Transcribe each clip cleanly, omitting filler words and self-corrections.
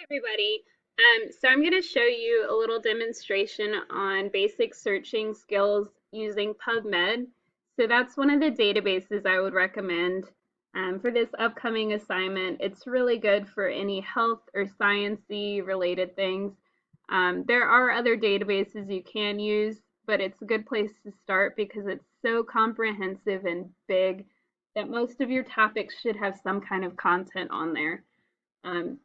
everybody. So I'm going to show you a little demonstration on basic searching skills using PubMed. So that's one of the databases I would recommend for this upcoming assignment. It's really good for any health or sciencey related things. There are other databases you can use, but it's a good place to start because it's so comprehensive and big that most of your topics should have some kind of content on there. Um,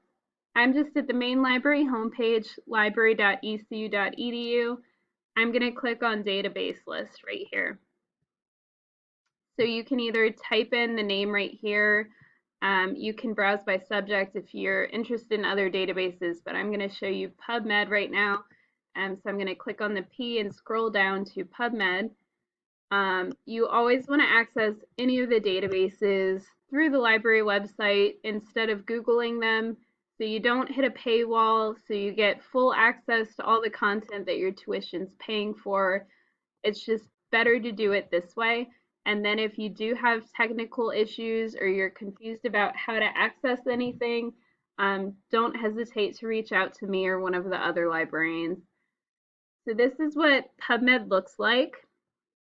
I'm just at the main library homepage, library.ecu.edu. I'm going to click on database list right here. So you can either type in the name right here. You can browse by subject if you're interested in other databases, but I'm going to show you PubMed right now. So I'm going to click on the P and scroll down to PubMed. You always want to access any of the databases through the library website instead of Googling them, so you don't hit a paywall, so you get full access to all the content that your tuition's paying for. It's just better to do it this way. And then if you do have technical issues or you're confused about how to access anything, don't hesitate to reach out to me or one of the other librarians. So this is what PubMed looks like.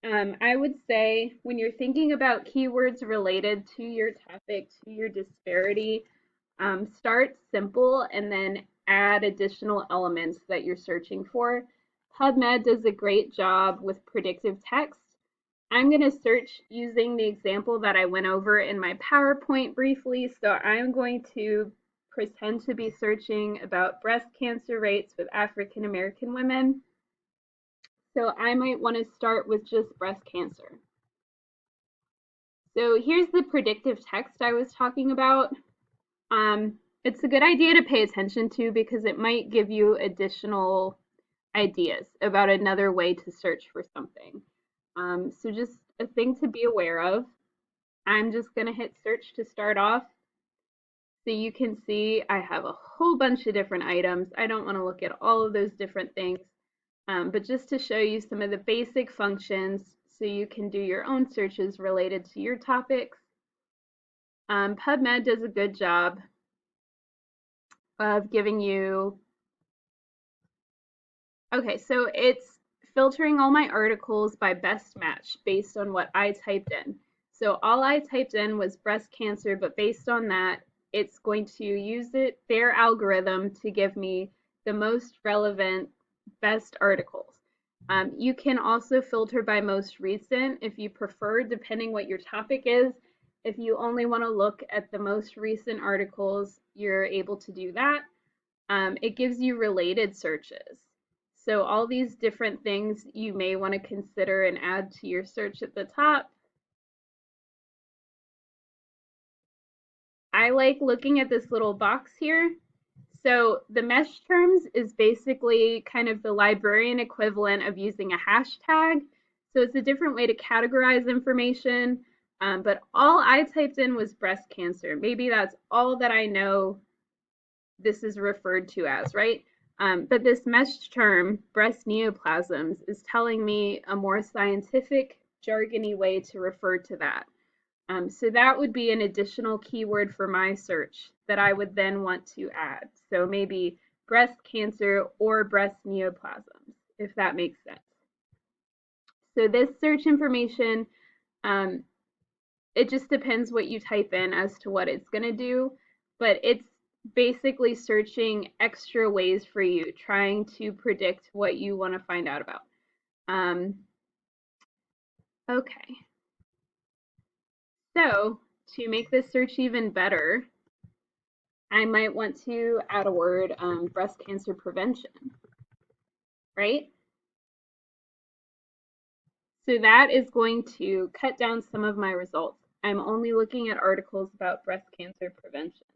I would say when you're thinking about keywords related to your topic, to your disparity, start simple and then add additional elements that you're searching for. PubMed does a great job with predictive text. I'm going to search using the example that I went over in my PowerPoint briefly. So I'm going to pretend to be searching about breast cancer rates with African American women. So I might want to start with just breast cancer. So here's the predictive text I was talking about. It's a good idea to pay attention to because it might give you additional ideas about another way to search for something. So just a thing to be aware of. I'm just going to hit search to start off. So you can see I have a whole bunch of different items. I don't want to look at all of those different things, but just to show you some of the basic functions so you can do your own searches related to your topics. PubMed does a good job of giving you, okay, so it's filtering all my articles by best match based on what I typed in. So all I typed in was breast cancer, but based on that, it's going to use their algorithm to give me the most relevant, best articles. You can also filter by most recent if you prefer, depending what your topic is. If you only want to look at the most recent articles, you're able to do that. It gives you related searches. So all these different things you may want to consider and add to your search at the top. I like looking at this little box here. So the mesh terms is basically kind of the librarian equivalent of using a hashtag. So it's a different way to categorize information. But all I typed in was breast cancer. Maybe that's all that I know this is referred to as, right? But this mesh term, breast neoplasms, is telling me a more scientific, jargony way to refer to that. So that would be an additional keyword for my search that I would then want to add. So maybe breast cancer or breast neoplasms, if that makes sense. So this search information, it just depends what you type in as to what it's going to do, but it's basically searching extra ways for you, trying to predict what you want to find out about. Okay. So to make this search even better, I might want to add a word, breast cancer prevention, right? So that is going to cut down some of my results. I'm only looking at articles about breast cancer prevention.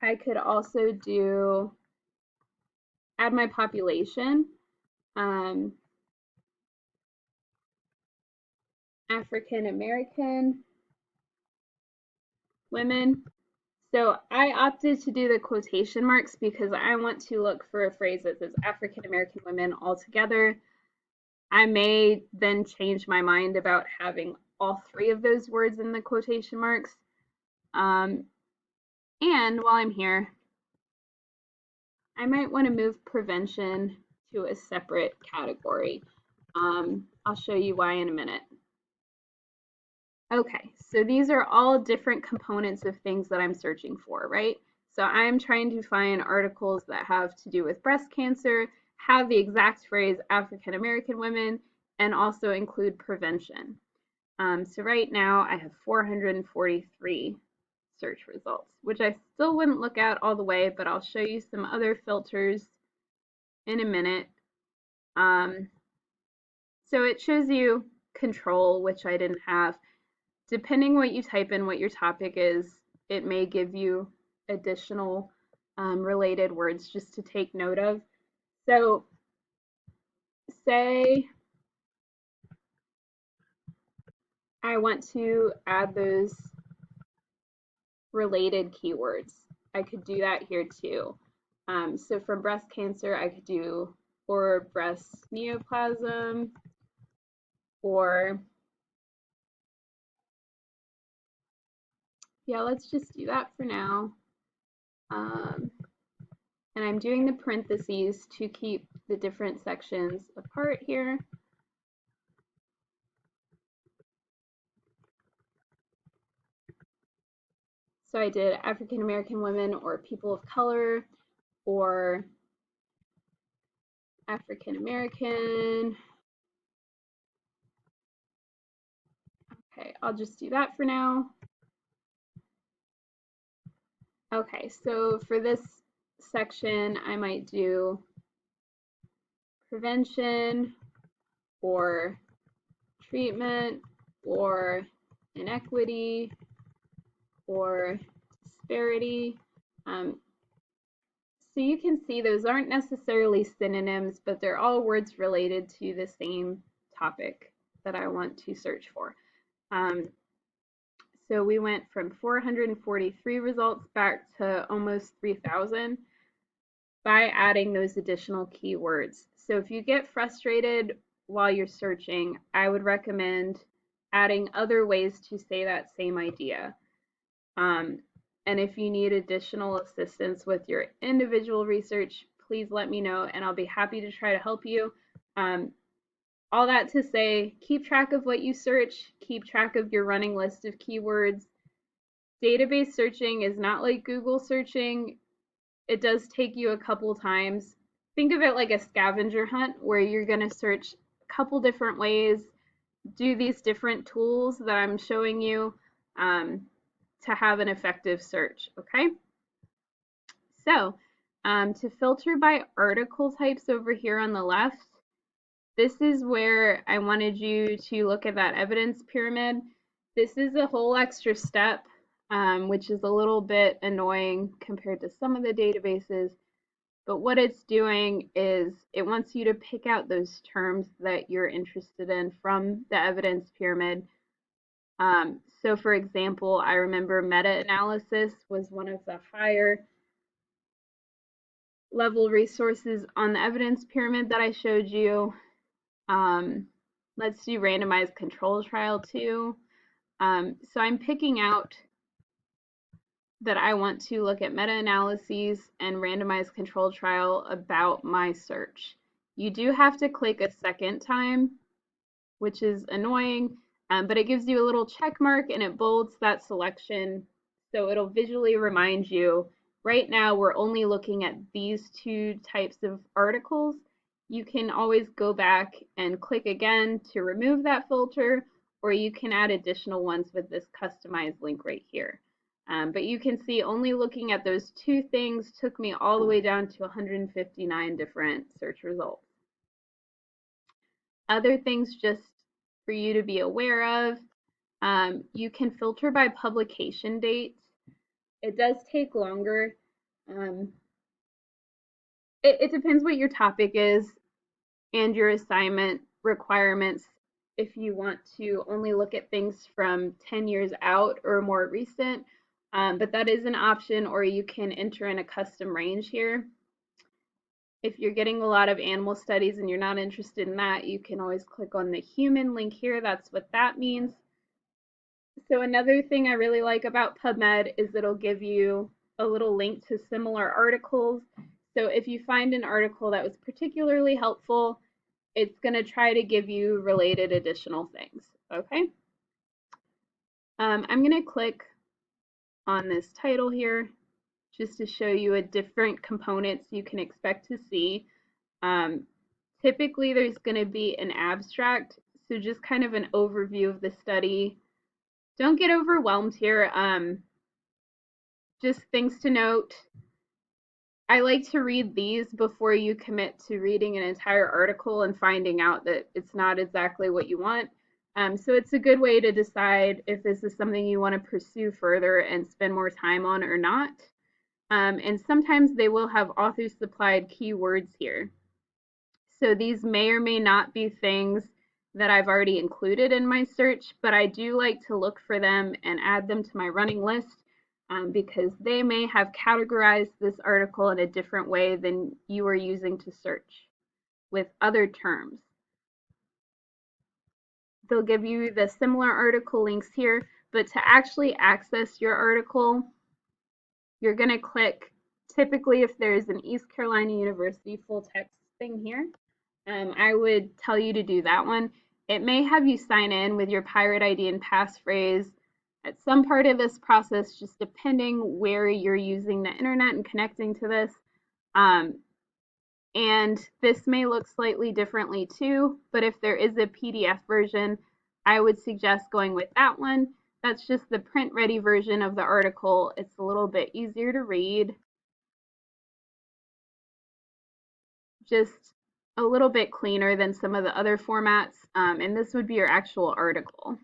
I could also add my population, African American women. So I opted to do the quotation marks because I want to look for a phrase that says African American women altogether. I may then change my mind about having all three of those words in the quotation marks. Um, and while I'm here, I might want to move prevention to a separate category. I'll show you why in a minute. Okay, so these are all different components of things that I'm searching for, right? So I'm trying to find articles that have to do with breast cancer, have the exact phrase African American women, and also include prevention. So right now I have 443 search results, which I still wouldn't look at all the way, but I'll show you some other filters in a minute. So it shows you control, which I didn't have. Depending what you type in, what your topic is, it may give you additional related words just to take note of. So say I want to add those related keywords. I could do that here too. So from breast cancer, I could do or breast neoplasm, or yeah, let's just do that for now. And I'm doing the parentheses to keep the different sections apart here. So I did African American women or people of color or African American. Okay, I'll just do that for now. Okay, so for this section, I might do prevention or treatment or inequity or disparity. Um, so you can see those aren't necessarily synonyms, but they're all words related to the same topic that I want to search for. So we went from 443 results back to almost 3,000 by adding those additional keywords. So if you get frustrated while you're searching, I would recommend adding other ways to say that same idea. And if you need additional assistance with your individual research, please let me know and I'll be happy to try to help you. All that to say, keep track of what you search, keep track of your running list of keywords. Database searching is not like Google searching. It does take you a couple times. Think of it like a scavenger hunt where you're going to search a couple different ways, do these different tools that I'm showing you to have an effective search, okay? So to filter by article types over here on the left, this is where I wanted you to look at that evidence pyramid. This is a whole extra step, which is a little bit annoying compared to some of the databases. But what it's doing is it wants you to pick out those terms that you're interested in from the evidence pyramid. So for example, I remember meta-analysis was one of the higher level resources on the evidence pyramid that I showed you. Let's do randomized control trial too. So I'm picking out that I want to look at meta-analyses and randomized control trial about my search. You do have to click a second time, which is annoying, but it gives you a little check mark and it bolds that selection. So it'll visually remind you, right now we're only looking at these two types of articles. You can always go back and click again to remove that filter, or you can add additional ones with this customized link right here. But you can see only looking at those two things took me all the way down to 159 different search results. Other things just for you to be aware of, you can filter by publication dates. It does take longer. It depends what your topic is and your assignment requirements. If you want to only look at things from 10 years out or more recent, but that is an option, or you can enter in a custom range here. If you're getting a lot of animal studies and you're not interested in that, you can always click on the human link here. That's what that means. So another thing I really like about PubMed is it'll give you a little link to similar articles. So if you find an article that was particularly helpful, it's going to try to give you related additional things. Okay. I'm going to click on this title here just to show you a different components you can expect to see. Um, Typically, there's going to be an abstract, so just kind of an overview of the study. Don't get overwhelmed here. Just things to note. I like to read these before you commit to reading an entire article and finding out that it's not exactly what you want. So it's a good way to decide if this is something you want to pursue further and spend more time on or not. And sometimes they will have author supplied keywords here. So these may or may not be things that I've already included in my search, but I do like to look for them and add them to my running list because they may have categorized this article in a different way than you are using to search with other terms. They'll give you the similar article links here, but to actually access your article, you're going to click, typically if there's an East Carolina University full text thing here, I would tell you to do that one. It may have you sign in with your pirate ID and passphrase at some part of this process, just depending where you're using the internet and connecting to this. Um, and this may look slightly differently too, but if there is a PDF version, I would suggest going with that one. That's just the print ready version of the article. It's a little bit easier to read, just a little bit cleaner than some of the other formats, and this would be your actual article.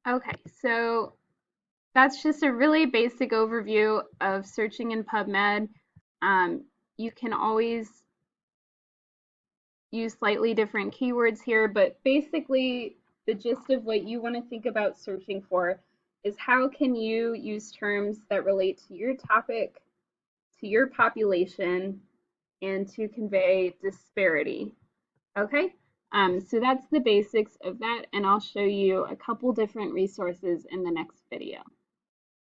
Okay, so that's just a really basic overview of searching in PubMed. You can always use slightly different keywords here, but basically the gist of what you want to think about searching for is how can you use terms that relate to your topic, to your population, and to convey disparity. Okay, so that's the basics of that, and I'll show you a couple different resources in the next video.